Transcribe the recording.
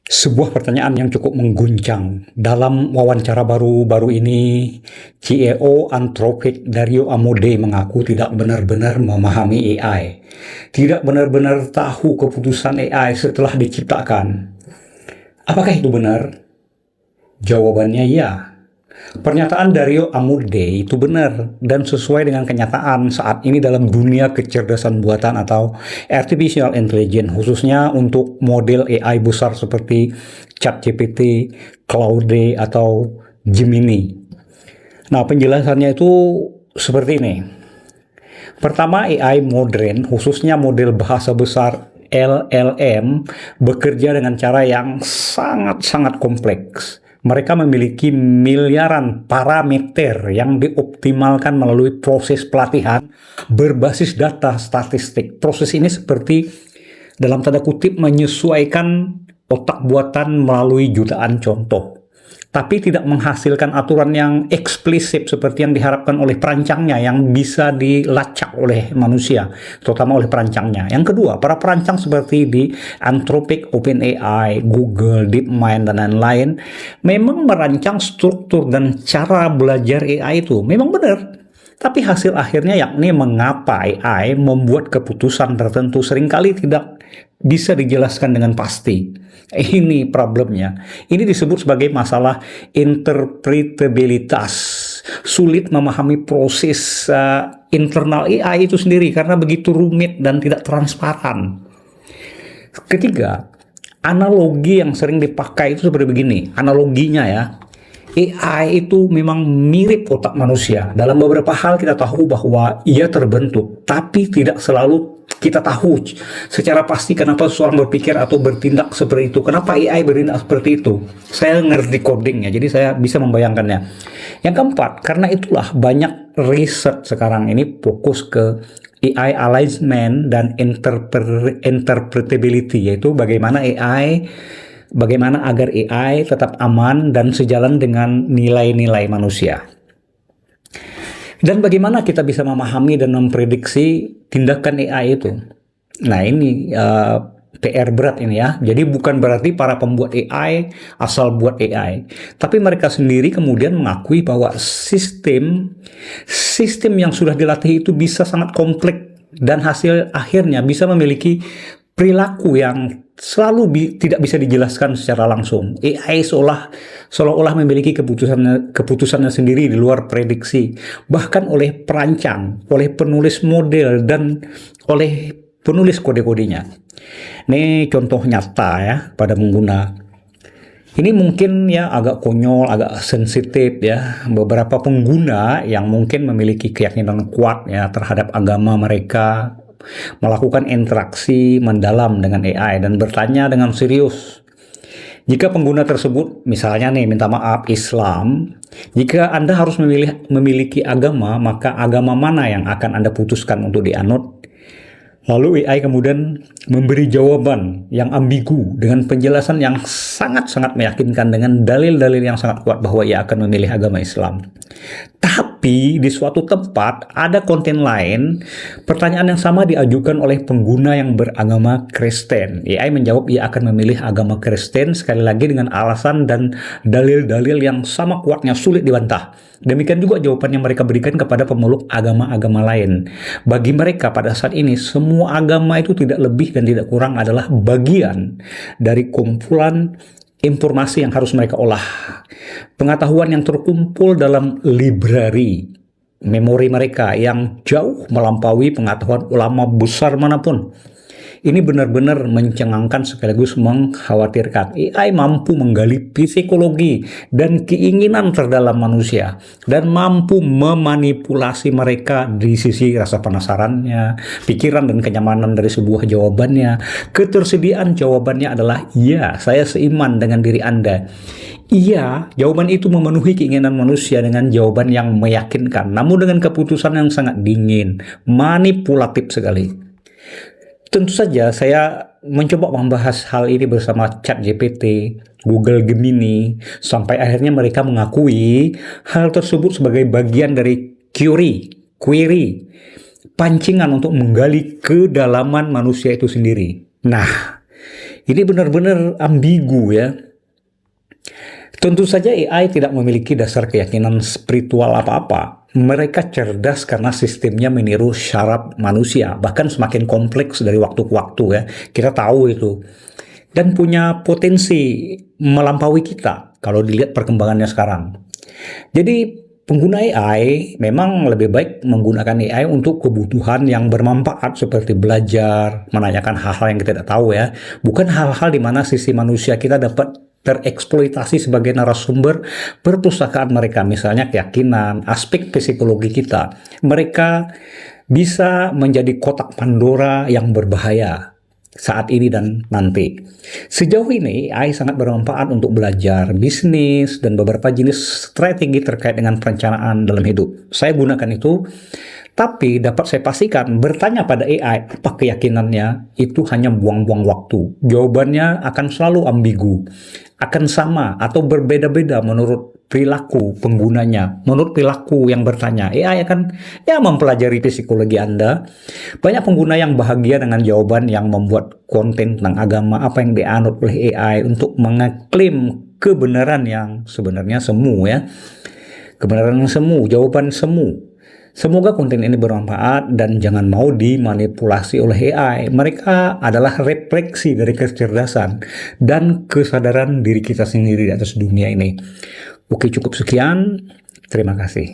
Sebuah pertanyaan yang cukup mengguncang. Dalam wawancara baru-baru ini, CEO Anthropic Dario Amodei mengaku tidak benar-benar memahami AI. Tidak benar-benar tahu keputusan AI setelah diciptakan. Apakah itu benar? Jawabannya ya. Pernyataan Dario Amodei itu benar dan sesuai dengan kenyataan saat ini dalam dunia kecerdasan buatan atau artificial intelligence, khususnya untuk model AI besar seperti ChatGPT, Claude, atau Gemini. Nah, penjelasannya itu seperti ini. Pertama, AI modern, khususnya model bahasa besar LLM, bekerja dengan cara yang sangat-sangat kompleks. Mereka memiliki miliaran parameter yang dioptimalkan melalui proses pelatihan berbasis data statistik. Proses ini seperti dalam tanda kutip menyesuaikan otak buatan melalui jutaan contoh, tapi tidak menghasilkan aturan yang eksplisit seperti yang diharapkan oleh perancangnya yang bisa dilacak oleh manusia, terutama oleh perancangnya. Yang kedua, para perancang seperti di Anthropic, OpenAI, Google, DeepMind, dan lain-lain memang merancang struktur dan cara belajar AI itu memang benar. Tapi hasil akhirnya, yakni mengapa AI membuat keputusan tertentu, seringkali tidak bisa dijelaskan dengan pasti. Ini problemnya. Ini disebut sebagai masalah interpretabilitas. Sulit memahami proses internal AI itu sendiri karena begitu rumit dan tidak transparan. Ketiga, analogi yang sering dipakai itu seperti begini. Analoginya ya, AI itu memang mirip otak manusia. Dalam beberapa hal kita tahu bahwa ia terbentuk, tapi tidak selalu kita tahu secara pasti kenapa seseorang berpikir atau bertindak seperti itu. Kenapa AI bertindak seperti itu? Saya ngerti codingnya, jadi saya bisa membayangkannya. Yang keempat, karena itulah banyak riset sekarang ini fokus ke AI alignment dan interpretability, yaitu bagaimana agar AI tetap aman dan sejalan dengan nilai-nilai manusia. Dan bagaimana kita bisa memahami dan memprediksi tindakan AI itu. Nah, ini PR berat ini ya. Jadi bukan berarti para pembuat AI asal buat AI, tapi mereka sendiri kemudian mengakui bahwa sistem yang sudah dilatih itu bisa sangat kompleks dan hasil akhirnya bisa memiliki perilaku yang selalu tidak bisa dijelaskan secara langsung. AI seolah-olah memiliki keputusannya sendiri di luar prediksi, bahkan oleh perancang, oleh penulis model, dan oleh penulis kode-kodenya. Ini contoh nyata ya pada pengguna. Ini mungkin ya agak konyol, agak sensitif ya. Beberapa pengguna yang mungkin memiliki keyakinan kuat ya terhadap agama mereka melakukan interaksi mendalam dengan AI dan bertanya dengan serius. Jika pengguna tersebut misalnya nih minta maaf Islam, jika Anda harus memiliki agama, maka agama mana yang akan Anda putuskan untuk dianut? Lalu AI kemudian memberi jawaban yang ambigu dengan penjelasan yang sangat-sangat meyakinkan dengan dalil-dalil yang sangat kuat bahwa ia akan memilih agama Islam. Tapi di suatu tempat ada konten lain, pertanyaan yang sama diajukan oleh pengguna yang beragama Kristen. AI menjawab ia akan memilih agama Kristen sekali lagi dengan alasan dan dalil-dalil yang sama kuatnya, sulit dibantah. Demikian juga jawaban yang mereka berikan kepada pemeluk agama-agama lain. Bagi mereka pada saat ini, semua agama itu tidak lebih dan tidak kurang adalah bagian dari kumpulan informasi yang harus mereka olah. Pengetahuan yang terkumpul dalam library memori mereka yang jauh melampaui pengetahuan ulama besar manapun. Ini benar-benar mencengangkan sekaligus mengkhawatirkan. AI mampu menggali psikologi dan keinginan terdalam manusia dan mampu memanipulasi mereka di sisi rasa penasarannya, pikiran dan kenyamanan dari sebuah jawabannya. Ketersediaan jawabannya adalah ya, saya seiman dengan diri Anda. Iya, jawaban itu memenuhi keinginan manusia dengan jawaban yang meyakinkan, namun dengan keputusan yang sangat dingin, manipulatif sekali. Tentu saja saya mencoba membahas hal ini bersama ChatGPT, Google Gemini, sampai akhirnya mereka mengakui hal tersebut sebagai bagian dari query, pancingan untuk menggali kedalaman manusia itu sendiri. Nah, Ini benar-benar ambigu ya. Tentu saja AI tidak memiliki dasar keyakinan spiritual apa-apa. Mereka cerdas karena sistemnya meniru syaraf manusia, bahkan semakin kompleks dari waktu ke waktu ya. Kita tahu itu. Dan punya potensi melampaui kita kalau dilihat perkembangannya sekarang. Jadi pengguna AI memang lebih baik menggunakan AI untuk kebutuhan yang bermanfaat seperti belajar, menanyakan hal-hal yang kita tidak tahu ya. Bukan hal-hal di mana sisi manusia kita dapat tereksploitasi sebagai narasumber perpustakaan mereka, misalnya keyakinan, aspek psikologi kita. Mereka bisa menjadi kotak Pandora yang berbahaya saat ini dan nanti. Sejauh ini, AI sangat bermanfaat untuk belajar bisnis dan beberapa jenis strategi terkait dengan perencanaan dalam hidup. Saya gunakan itu, tapi dapat saya pastikan bertanya pada AI apa keyakinannya itu hanya buang-buang waktu. Jawabannya akan selalu ambigu, akan sama atau berbeda-beda menurut perilaku penggunanya, menurut perilaku yang bertanya. AI akan mempelajari psikologi Anda. Banyak pengguna yang bahagia dengan jawaban yang membuat konten tentang agama apa yang dianut oleh AI untuk mengeklaim kebenaran yang sebenarnya semu ya. Kebenaran yang semu, jawaban semu. Semoga konten ini bermanfaat dan jangan mau dimanipulasi oleh AI. Mereka adalah refleksi dari kecerdasan dan kesadaran diri kita sendiri di atas dunia ini. Oke, cukup sekian. Terima kasih.